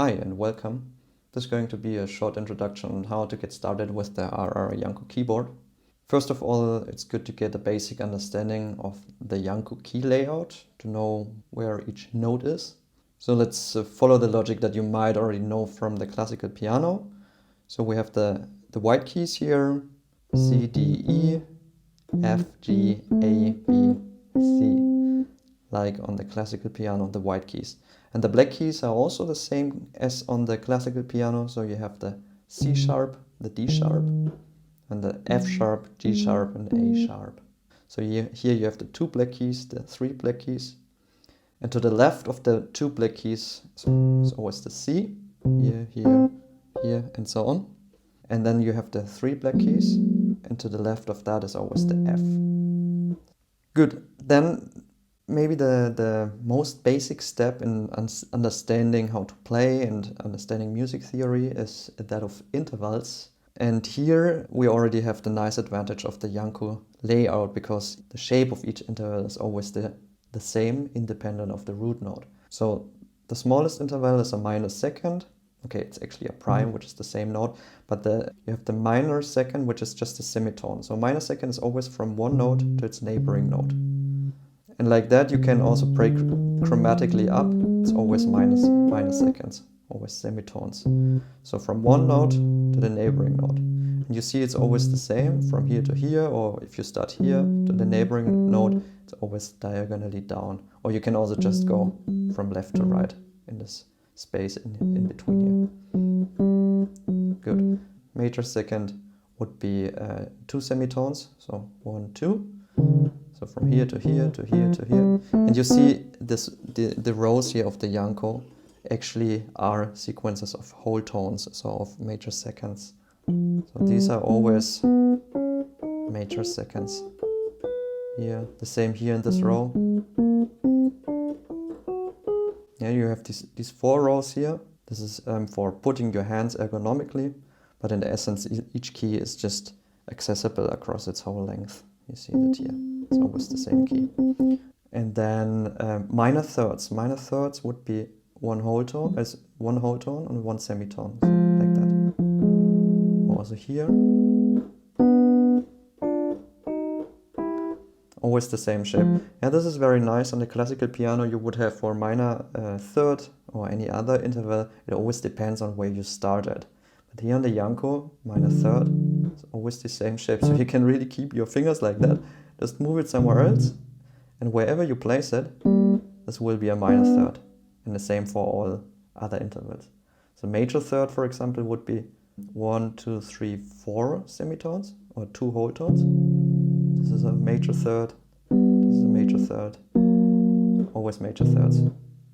Hi and welcome. This is going to be a short introduction on how to get started with the RR Janko keyboard. First of all, it's good to get a basic understanding of the Janko key layout to know where each note is. So let's follow the logic that you might already know from the classical piano. So we have the white keys here, C, D, E, F, G, A, B, C, like on the classical piano, the white keys. And the black keys are also the same as on the classical piano, so you have the C sharp, the D sharp, and the F sharp, G sharp, and A sharp. So here you have the two black keys, the three black keys. And to the left of the two black keys is always the C, here, here, here, and so on. And then you have the three black keys, and to the left of that is always the F. Good. Then maybe the most basic step in understanding how to play and understanding music theory is that of intervals. And here we already have the nice advantage of the Janko layout, because the shape of each interval is always the same, independent of the root note. So the smallest interval is a minor second. Okay, it's actually a prime, which is the same note, but you have the minor second, which is just a semitone. So minor second is always from one note to its neighboring note. And like that, you can also break chromatically up. It's always minor seconds, always semitones. So from one note to the neighboring note. And you see it's always the same from here to here, or if you start here to the neighboring note, it's always diagonally down. Or you can also just go from left to right in this space in between here. Good. Major second would be two semitones, so 1, 2. So from here to here to here to here. And you see the rows here of the Janko actually are sequences of whole tones, so of major seconds. So these are always major seconds. Here, the same here in this row. Yeah, you have these 4 rows here. This is for putting your hands ergonomically, but in essence each key is just accessible across its whole length. You see that here. It's always the same key. And then minor thirds. Minor thirds would be one whole tone and one semitone, like that. Also here. Always the same shape. Yeah, this is very nice. On the classical piano you would have for minor third or any other interval. It always depends on where you started. But here on the Janko, minor third, it's always the same shape. So you can really keep your fingers like that. Just move it somewhere else, and wherever you place it, this will be a minor third. And the same for all other intervals. So major third, for example, would be 1, 2, 3, 4 semitones, or 2 whole tones. This is a major third, this is a major third, always major thirds,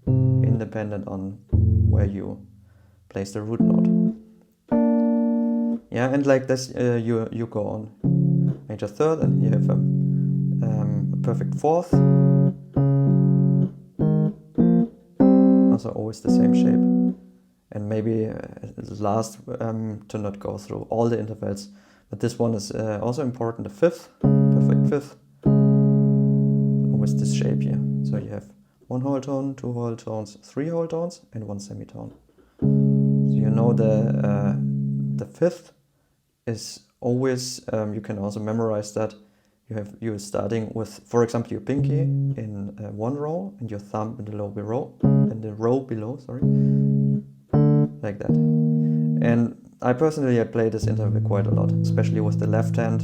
independent on where you place the root note. Yeah, and like this you go on. Major third, and you have a perfect fourth. Also always the same shape. And maybe last, to not go through all the intervals, but this one is also important, the fifth, perfect fifth. Always this shape here. So you have 1 whole tone, 2 whole tones, 3 whole tones, and 1 semitone. So you know the fifth is always, you can also memorize that. You're starting with, for example, your pinky in one row and your thumb in the row below, sorry, like that. And I personally play this interval quite a lot, especially with the left hand.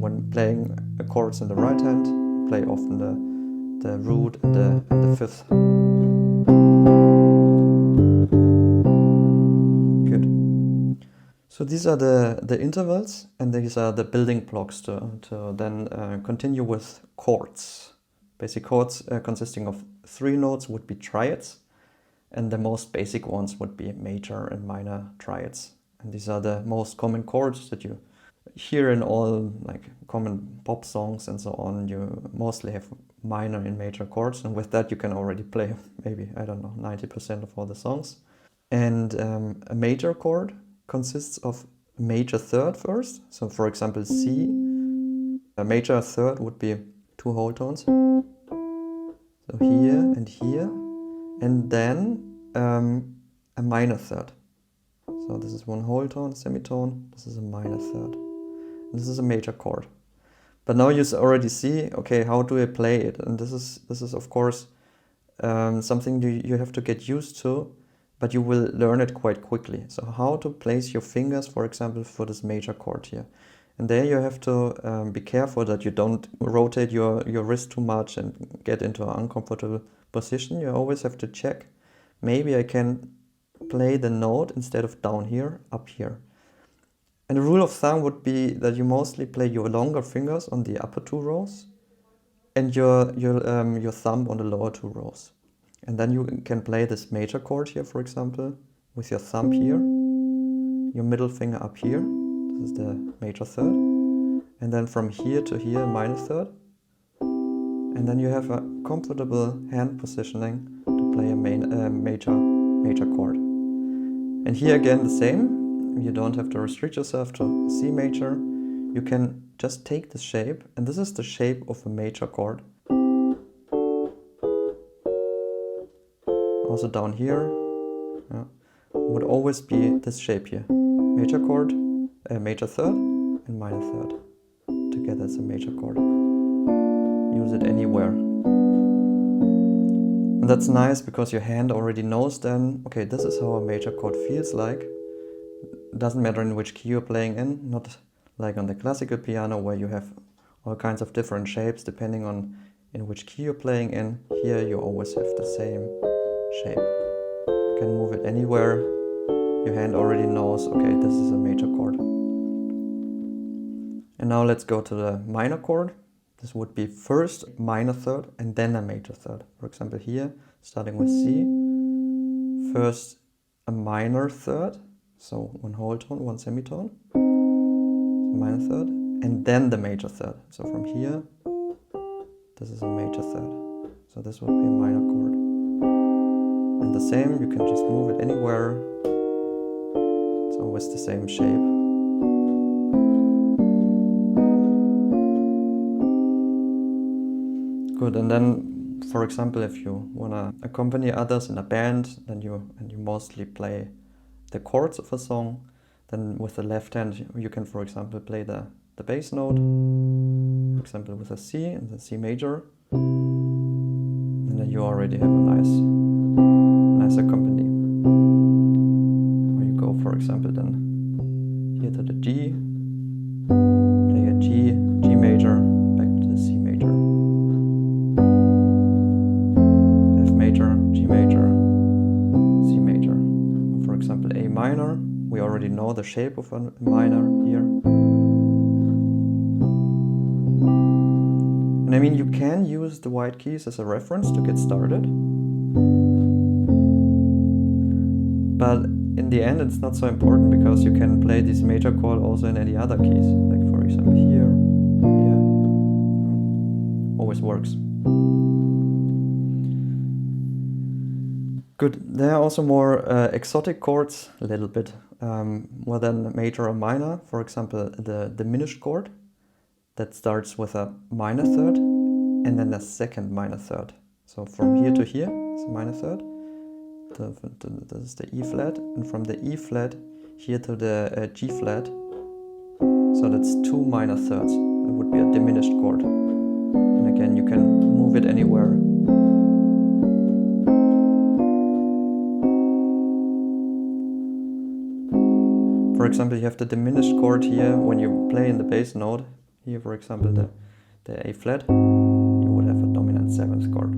When playing chords in the right hand, I play often the root and the fifth. So these are the intervals, and these are the building blocks to then continue with chords. Basic chords consisting of 3 notes would be triads, and the most basic ones would be major and minor triads. And these are the most common chords that you hear in all like common pop songs and so on. You mostly have minor and major chords, and with that you can already play maybe, I don't know, 90% of all the songs. And a major chord consists of a major third first. So for example, C, a major third would be 2 whole tones. So here and here. And then a minor third. So this is one whole tone, semitone, this is a minor third. This is a major chord. But now you already see, okay, how do I play it? And this is of course something you have to get used to, but you will learn it quite quickly. So how to place your fingers, for example, for this major chord here. And there you have to be careful that you don't rotate your wrist too much and get into an uncomfortable position. You always have to check, maybe I can play the note instead of down here, up here. And the rule of thumb would be that you mostly play your longer fingers on the upper two rows and your thumb on the lower two rows. And then you can play this major chord here, for example, with your thumb here, your middle finger up here. This is the major third. And then from here to here, minor third. And then you have a comfortable hand positioning to play a major chord. And here again the same. You don't have to restrict yourself to C major. You can just take this shape, and this is the shape of a major chord. Also down here, would always be this shape here. Major chord, major third, and minor third. Together it's a major chord. Use it anywhere. And that's nice because your hand already knows then, okay, this is how a major chord feels like. Doesn't matter in which key you're playing in, not like on the classical piano where you have all kinds of different shapes depending on in which key you're playing in. Here you always have the same shape. You can move it anywhere. Your hand already knows, okay, this is a major chord. And now let's go to the minor chord. This would be first minor third and then a major third. For example here, starting with C, first a minor third. So one whole tone, one semitone, minor third, and then the major third. So from here, this is a major third. So this would be a minor chord. And the same, you can just move it anywhere. It's always the same shape. Good, and then, for example, if you want to accompany others in a band, then you mostly play the chords of a song, then with the left hand you can, for example, play the bass note, for example with a C and the C major, and then you already have a nice accompany. Or you go, for example, then here to the G, play a G major, back to the C major, F major, G major, C major. For example, A minor, we already know the shape of a minor here. And I mean, you can use the white keys as a reference to get started. But in the end, it's not so important because you can play this major chord also in any other keys. Like for example here, here. Always works. Good. There are also more exotic chords, a little bit, more than major or minor. For example, the diminished chord that starts with a minor third and then a second minor third. So from here to here, it's a minor third. This is the E flat, and from the E flat here to the G flat. So that's two minor thirds. It would be a diminished chord. And again, you can move it anywhere. For example, you have the diminished chord here when you play in the bass note. Here, for example, the A flat, you would have a dominant seventh chord.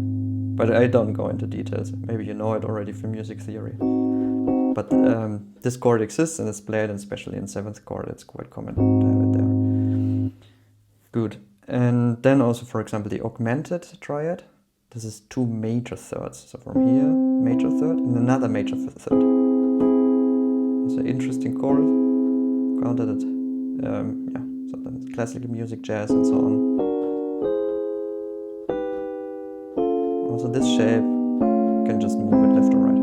But I don't go into details. Maybe you know it already from music theory. But this chord exists and it's played, and especially in seventh chord, it's quite common to have it there. Good. And then also, for example, the augmented triad. This is two major thirds. So from here, major third, and another major third. It's an interesting chord, grounded it, so then classical music, jazz, and so on. Also this shape, you can just move it left or right.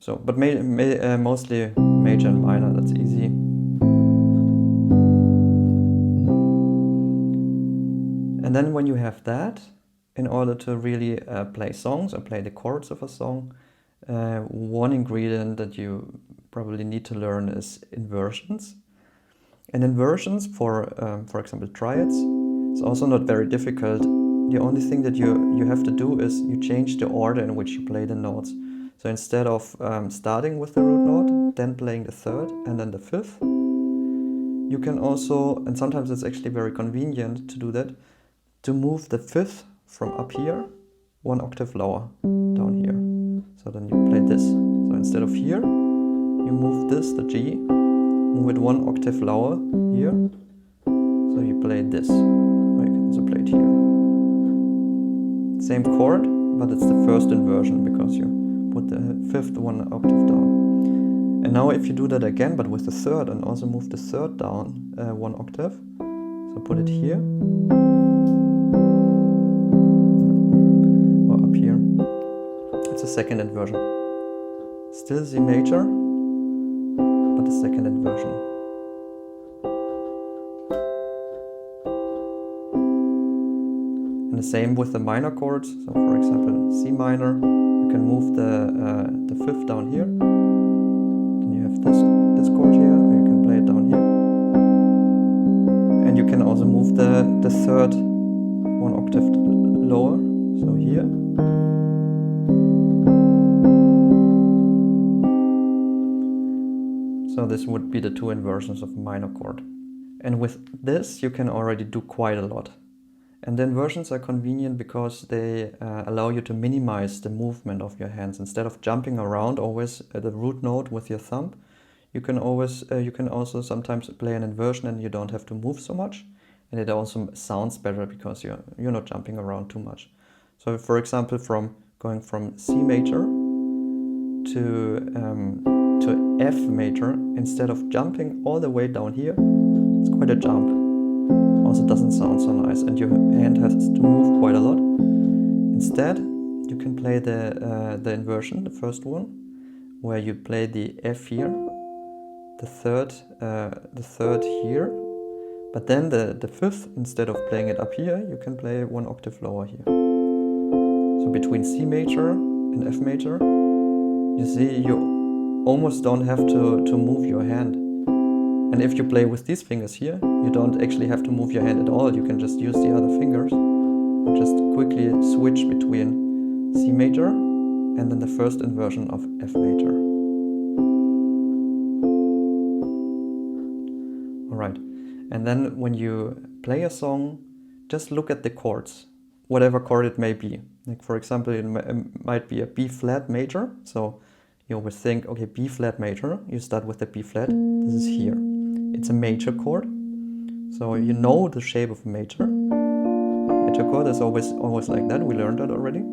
So, but mostly major and minor, that's easy. And then when you have that, in order to really play songs or play the chords of a song, One ingredient that you probably need to learn is inversions. And inversions, for example, triads, it's also not very difficult. The only thing that you have to do is you change the order in which you play the notes. So instead of starting with the root note, then playing the third and then the fifth, you can also, and sometimes it's actually very convenient to do that, to move the fifth from up here one octave lower down here. So then you play this. So instead of here, you move this, the G, move it one octave lower here. So you play this. Or you can also play it here. Same chord, but it's the first inversion because you put the fifth one octave down. And now if you do that again, but with the third, and also move the third down one octave, so put it here, or up here, it's a second inversion. Still C major, but a second inversion. And the same with the minor chords, so for example C minor, you can move the fifth down here. This chord here, or you can play it down here. And you can also move the third one octave lower, so here. So this would be the two inversions of a minor chord. And with this you can already do quite a lot. And the inversions are convenient because they allow you to minimize the movement of your hands. Instead of jumping around always the root note with your thumb, you can also sometimes play an inversion and you don't have to move so much. And it also sounds better because you're not jumping around too much. So for example, going from C major to F major, instead of jumping all the way down here, it's quite a jump. Also doesn't sound so nice, and your hand has to move quite a lot. Instead, you can play the inversion, the first one, where you play the F here, the third here, but then the fifth, instead of playing it up here, you can play one octave lower here. So between C major and F major, you see you almost don't have to move your hand. And if you play with these fingers here, you don't actually have to move your hand at all. You can just use the other fingers and just quickly switch between C major and then the first inversion of F major. Alright, and then when you play a song, just look at the chords, whatever chord it may be. Like for example, it might be a B flat major, so you always think, okay, B flat major, you start with the B flat, this is here. It's a major chord, so you know the shape of a major. Major chord is always like that, we learned that already.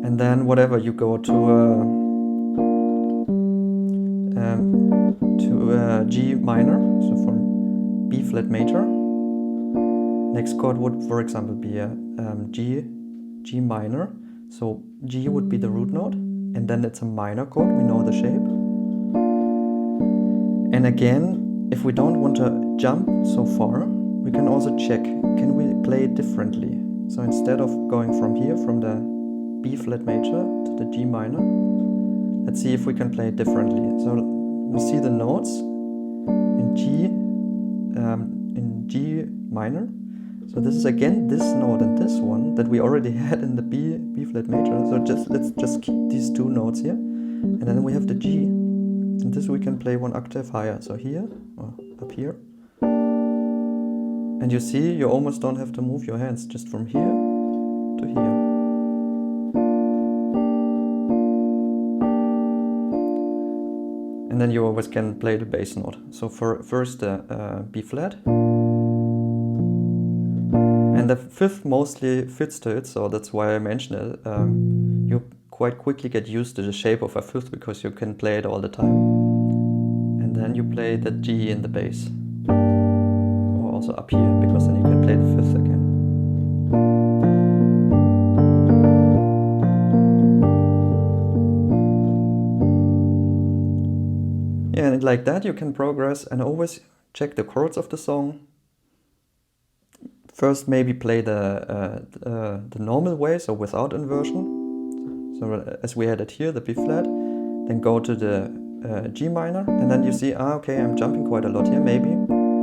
And then whatever you go to G minor, so from B flat major. Next chord would, for example, be a G minor. So G would be the root note, and then it's a minor chord, we know the shape. And again, if we don't want to jump so far, we can also check, can we play it differently? So instead of going from here, from the B flat major to the G minor, let's see if we can play it differently. So we see the notes in G minor. So this is again this note and this one that we already had in the B flat major. So let's just keep these two notes here. And then we have the G. And this we can play one octave higher. So here, or up here. And you see, you almost don't have to move your hands, just from here to here. And then you always can play the bass note. So first the B flat. And the fifth mostly fits to it, so that's why I mentioned it. You quite quickly get used to the shape of a fifth because you can play it all the time. And then you play the G in the bass. Or also up here, because then you can play the fifth again. Yeah, and like that you can progress and always check the chords of the song. First maybe play the normal way, so without inversion. So as we had it here, the B flat, then go to the G minor, and then you see, okay, I'm jumping quite a lot here, maybe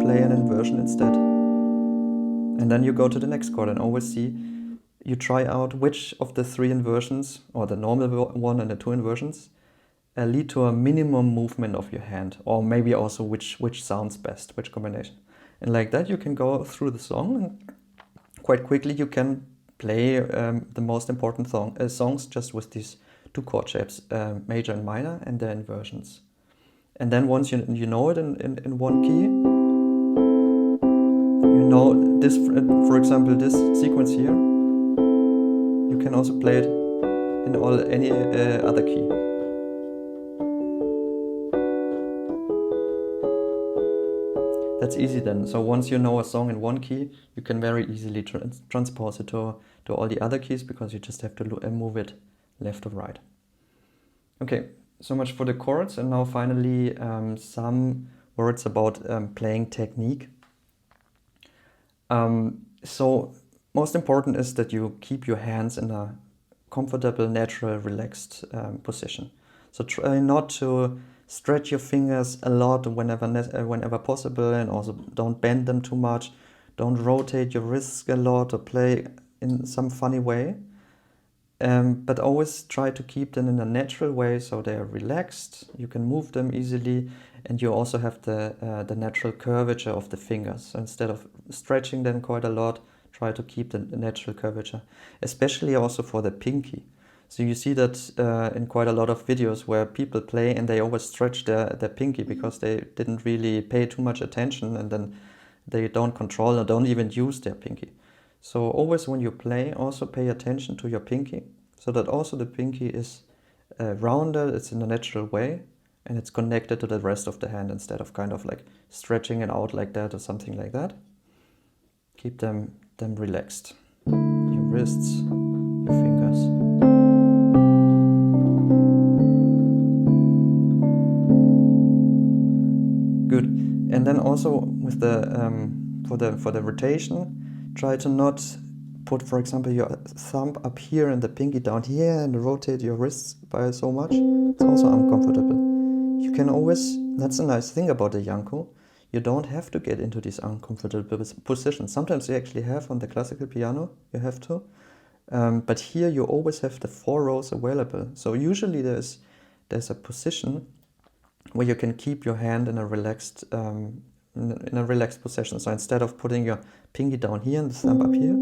play an inversion instead. And then you go to the next chord and always see, you try out which of the 3 inversions, or the normal one and the 2 inversions, lead to a minimum movement of your hand, or maybe also which sounds best, which combination. And like that you can go through the song, and quite quickly you can play the most important songs just with these 2 chord shapes, major and minor, and their inversions. And then once you know it in one key, you know this, for example, this sequence here, you can also play it in any other key. That's easy then. So once you know a song in one key, you can very easily transpose it to all the other keys, because you just have to move it left or right. Okay, so much for the chords, and now finally some words about playing technique. So most important is that you keep your hands in a comfortable, natural, relaxed position. So try not to stretch your fingers a lot whenever possible, and also don't bend them too much. Don't rotate your wrists a lot or play in some funny way. But always try to keep them in a natural way, so they are relaxed, you can move them easily, and you also have the natural curvature of the fingers. So instead of stretching them quite a lot, try to keep the natural curvature, especially also for the pinky. So you see that in quite a lot of videos where people play and they always stretch their pinky because they didn't really pay too much attention, and then they don't control or don't even use their pinky. So always when you play, also pay attention to your pinky, so that also the pinky is rounded, it's in a natural way, and it's connected to the rest of the hand instead of kind of like stretching it out like that or something like that. Keep them relaxed. Your wrists, your fingers. Good. And then also with the for the rotation, try to not put, for example, your thumb up here and the pinky down here and rotate your wrists by so much. It's also uncomfortable. You can always, that's a nice thing about the Janko, you don't have to get into these uncomfortable positions. Sometimes you actually have on the classical piano, you have to. But here you always have the 4 rows available. So usually there's a position where you can keep your hand in a relaxed position. So instead of putting your pinky down here and the thumb up here,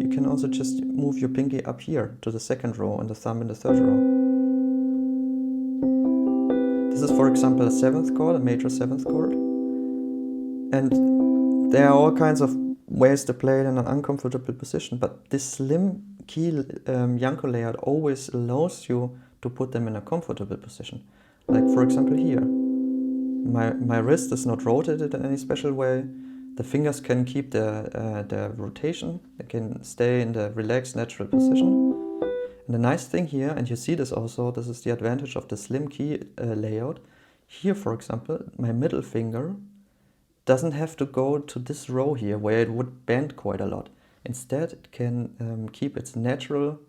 you can also just move your pinky up here to the 2nd row and the thumb in the 3rd row. This is, for example, a 7th chord, a major 7th chord. And there are all kinds of ways to play it in an uncomfortable position, but this slim key Janko layout always allows you to put them in a comfortable position. Like for example here. My wrist is not rotated in any special way. The fingers can keep the rotation. They can stay in the relaxed, natural position. And the nice thing here, and you see this also, this is the advantage of the slim key layout. Here, for example, my middle finger doesn't have to go to this row here where it would bend quite a lot. Instead, it can keep its natural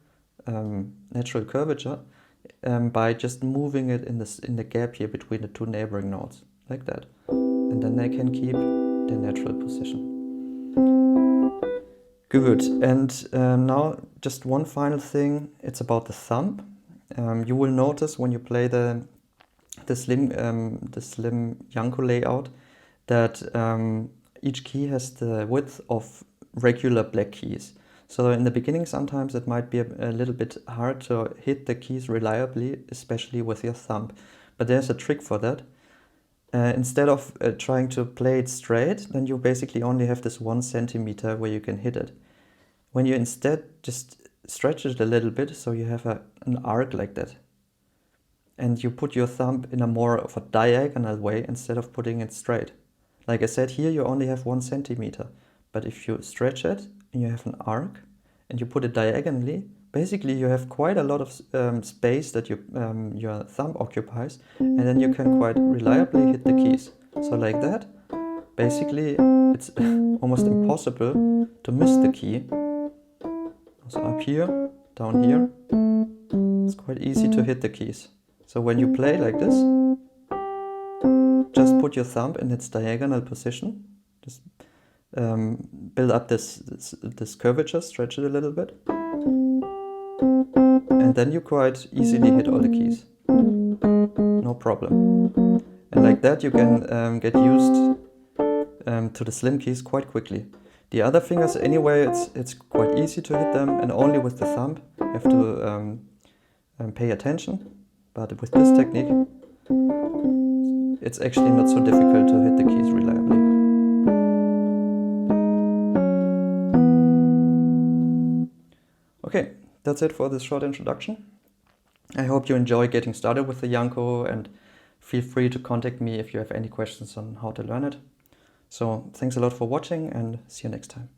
curvature by just moving it in the gap here between the 2 neighboring notes, like that. And then they can keep their natural position. Good. And now just one final thing, it's about the thumb. You will notice when you play the slim Janko layout that each key has the width of regular black keys. So in the beginning sometimes it might be a little bit hard to hit the keys reliably, especially with your thumb. But there's a trick for that. Instead of trying to play it straight, then you basically only have this 1 centimeter where you can hit it. When you instead just stretch it a little bit, so you have an arc like that, and you put your thumb in a more of a diagonal way instead of putting it straight. Like I said, here you only have 1 centimeter, but if you stretch it and you have an arc and you put it diagonally, basically you have quite a lot of space that your thumb occupies, and then you can quite reliably hit the keys. So like that, basically it's almost impossible to miss the key. So up here, down here, it's quite easy to hit the keys. So when you play like this, just put your thumb in its diagonal position. Just build up this curvature, stretch it a little bit. And then you quite easily hit all the keys. No problem. And like that you can get used to the slim keys quite quickly. The other fingers anyway, it's quite easy to hit them, and only with the thumb you have to pay attention. But with this technique, it's actually not so difficult to hit the keys reliably. Okay, that's it for this short introduction. I hope you enjoy getting started with the Janko, and feel free to contact me if you have any questions on how to learn it. So thanks a lot for watching, and see you next time.